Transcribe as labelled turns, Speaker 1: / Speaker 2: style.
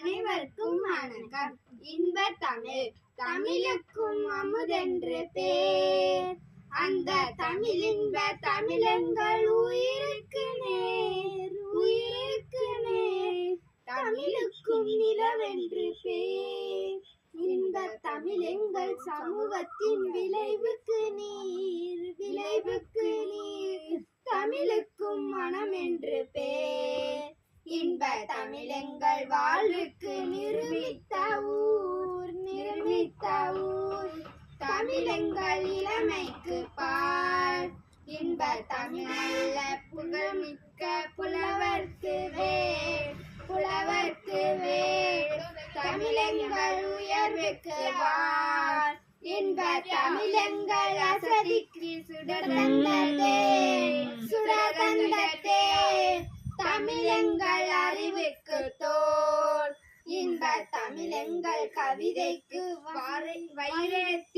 Speaker 1: அனைவருக்கும் வணக்கம். இன்ப தமிழ் தமிழுக்கும் அமுதென்று பேர். அந்த தமிழின்ப தமிழெங்கள் உயிருக்கு நேர், உயிருக்கு நேர். தமிழுக்கும் நிலவென்று பேர். இன்ப தமிழெங்கள் சமூகத்தின் விளைவுக்கு நீர், விளைவுக்கு நீர். தமிழுக்கும் மனம் என்று பேர். இன்ப தமிழெங்கள் வாழ்வுக்கு நிரூபித்த ஊர், நிரூபித்த ஊர். தமிழெங்கள் இளமைக்கு பார். இன்ப தமிழல்ல புகழ்மிக்க புலவர்க்கு வேர், புலவர்க்கு வேர். தமிழெங்கள் உயர்வுக்கு வார். இன்ப தமிழெங்கள் அசதிக்கு சுடர் தந்ததே, சுடர் தந்ததே. தமிழெங்கள் அறிவுக்கு தோல். இன்ப தமிழெங்கள் கவிதைக்கு வயிறேற்ற